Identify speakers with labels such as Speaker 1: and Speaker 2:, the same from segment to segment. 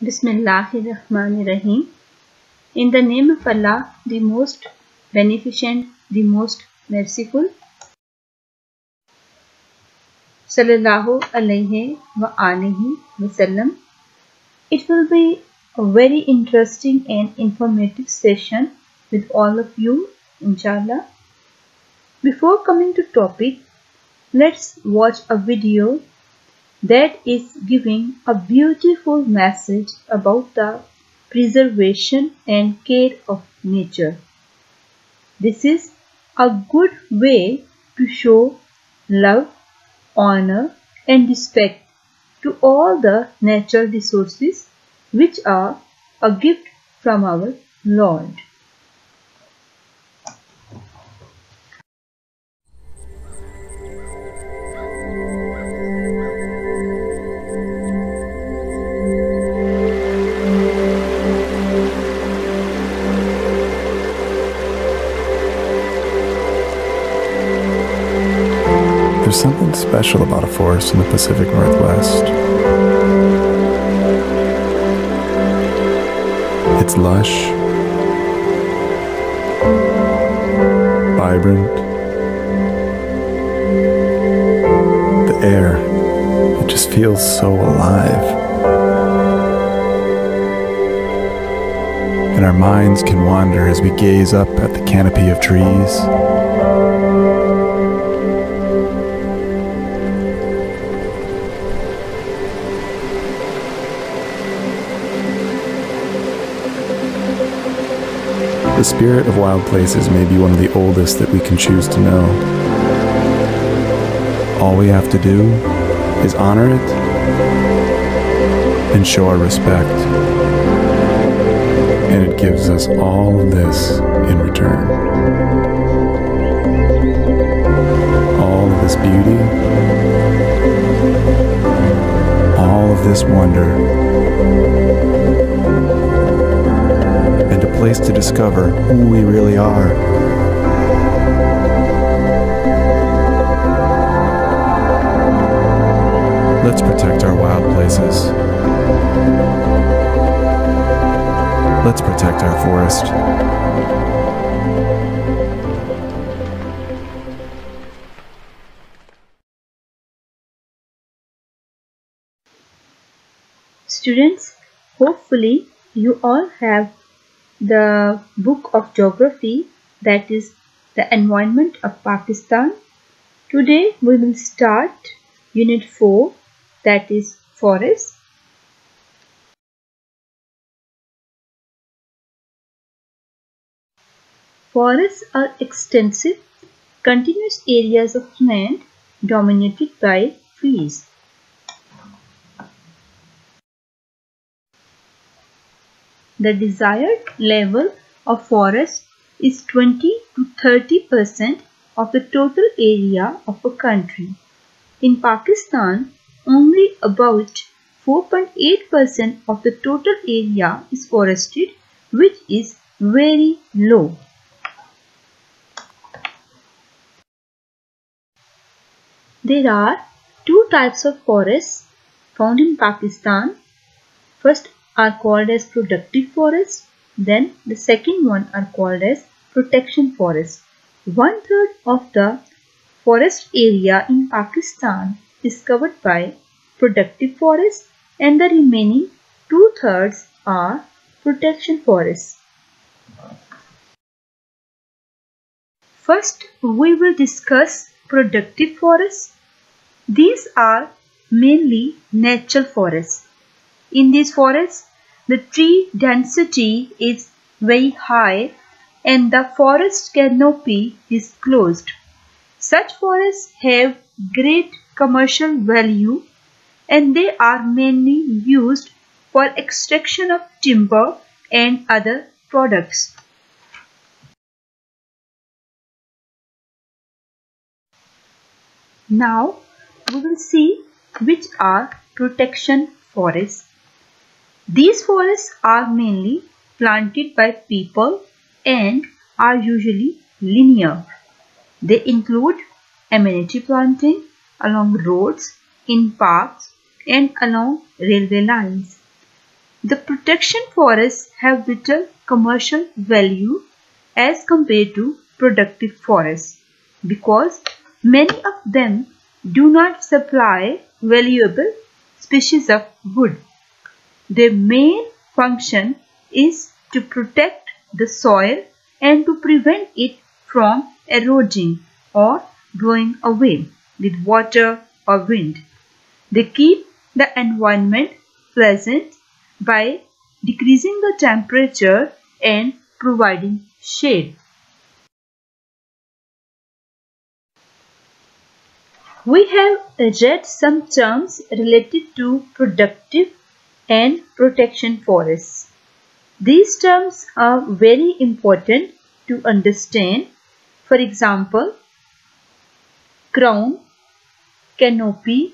Speaker 1: Bismillahirrahmanirrahim. In the name of Allah, the most beneficent, the most merciful. Sallallahu alayhi wa alihi wasallam. It will be a very interesting and informative session with all of you, inshallah. Before coming to topic, let's watch a video that is giving a beautiful message about the preservation and care of nature. This is a good way to show love, honor and respect to all the natural resources which are a gift from our Lord.
Speaker 2: There's something special about a forest in the Pacific Northwest. It's lush, vibrant. The air, it just feels so alive. And our minds can wander as we gaze up at the canopy of trees. The spirit of wild places may be one of the oldest that we can choose to know. All we have to do is honor it and show our respect. And it gives us all of this in return. All of this beauty, all of this wonder, and a place to discover who we really are. Let's protect our wild places. Let's protect our forest.
Speaker 1: Students, hopefully you all have the book of geography, that is the environment of Pakistan. Today we will start unit 4, that is forest. Forests are extensive, continuous areas of land dominated by trees. The desired level of forest is 20 to 30% of the total area of a country. In Pakistan, only about 4.8% of the total area is forested, which is very low. There are two types of forests found in Pakistan. First are called as productive forests, then the second one are called as protection forests. 1/3 of the forest area in Pakistan is covered by productive forests and the remaining 2/3 are protection forests. First, we will discuss productive forests. These are mainly natural forests. In these forests, the tree density is very high and the forest canopy is closed. Such forests have great commercial value and they are mainly used for extraction of timber and other products. Now we will see which are protection forests. These forests are mainly planted by people and are usually linear. They include amenity planting along roads, in parks and along railway lines. The protection forests have little commercial value as compared to productive forests because many of them do not supply valuable species of wood. Their main function is to protect the soil and to prevent it from eroding or blowing away with water or wind. They keep the environment pleasant by decreasing the temperature and providing shade. We have read some terms related to productive and protection forests. These terms are very important to understand. For example, crown, canopy,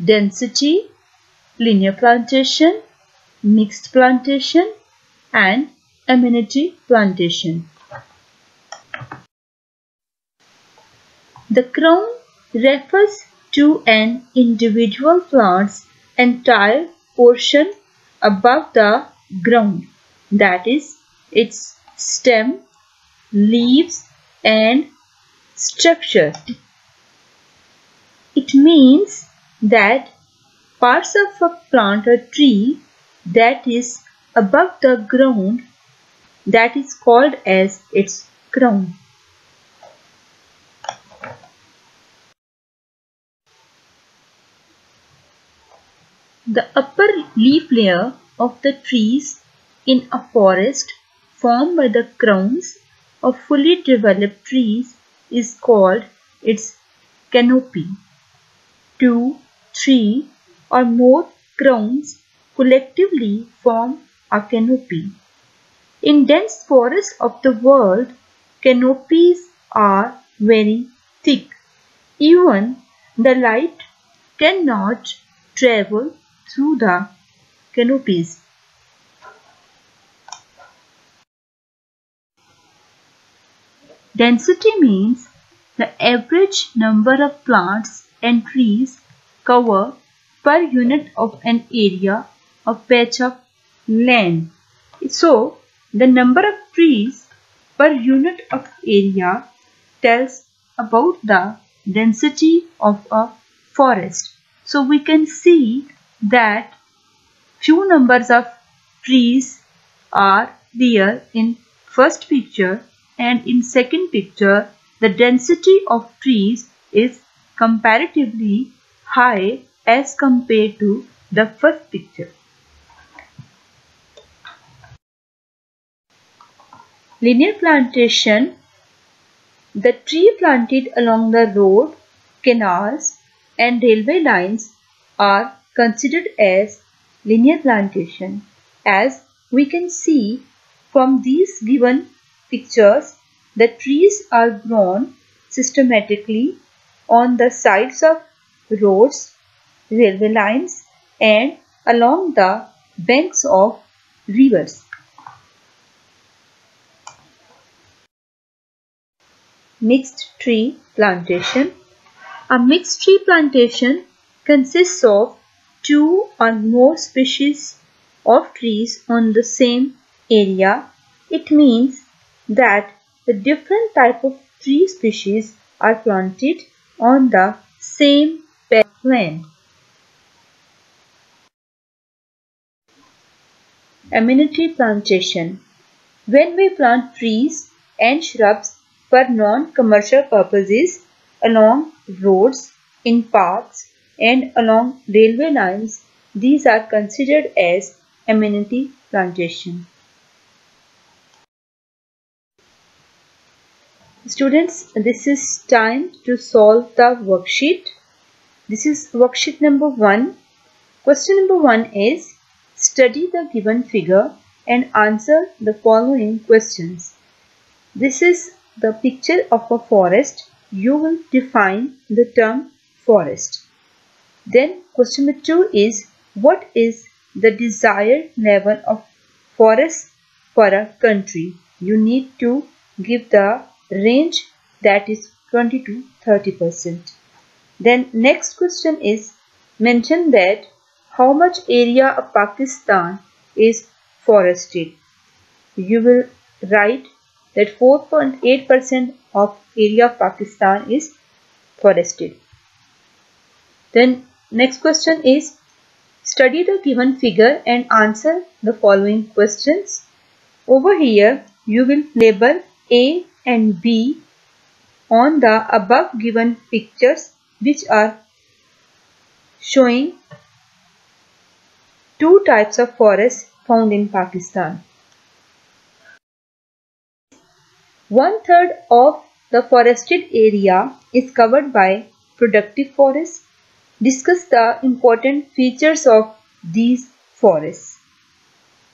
Speaker 1: density, linear plantation, mixed plantation, and amenity plantation. The crown refers to an individual plant's entire portion above the ground, that is, its stem, leaves, and structure. It means that parts of a plant or tree that is above the ground, that is called as its crown. The upper leaf layer of the trees in a forest formed by the crowns of fully developed trees is called its canopy. 2, 3 or more crowns collectively form a canopy. In dense forests of the world, canopies are very thick. Even the light cannot travel through the canopies. Density means the average number of plants and trees cover per unit of an area or patch of land. So, the number of trees per unit of area tells about the density of a forest. So, we can see that few numbers of trees are there in first picture, and in second picture the density of trees is comparatively high as compared to the first picture. Linear plantation. The tree planted along the road, canals and railway lines are considered as linear plantation. As we can see from these given pictures, the trees are grown systematically on the sides of roads, railway lines and along the banks of rivers. Mixed tree plantation. A mixed tree plantation consists of 2 or more species of trees on the same area. It means that the different type of tree species are planted on the same patch of land. Amenity plantation. When we plant trees and shrubs for non-commercial purposes along roads, in parks and along railway lines, these are considered as amenity plantation. Students, this is time to solve the worksheet. This is worksheet number 1. Question number 1 is, study the given figure and answer the following questions. This is the picture of a forest. You will define the term forest. Then question number 2 is, what is the desired level of forest for a country? You need to give the range, that is 20 to 30%. Then next question is, mention that how much area of Pakistan is forested? You will write that 4.8% of area of Pakistan is forested. Then next question is, study the given figure and answer the following questions. Over here you will label A and B on the above given pictures, which are showing two types of forests found in Pakistan. 1/3 of the forested area is covered by productive forests. Discuss the important features of these forests.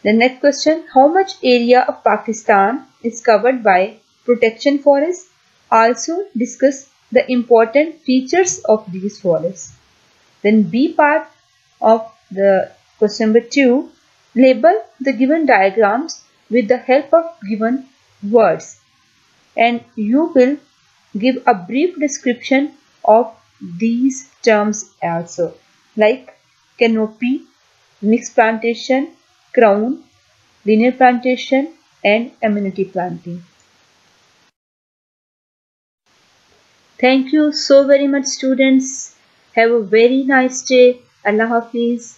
Speaker 1: The next question, how much area of Pakistan is covered by protection forests? Also discuss the important features of these forests. Then B part of the question number 2, label the given diagrams with the help of given words, and you will give a brief description of these terms also, like canopy, mixed plantation, crown, linear plantation and amenity planting. Thank you so very much students. Have a very nice day. Allah Hafiz.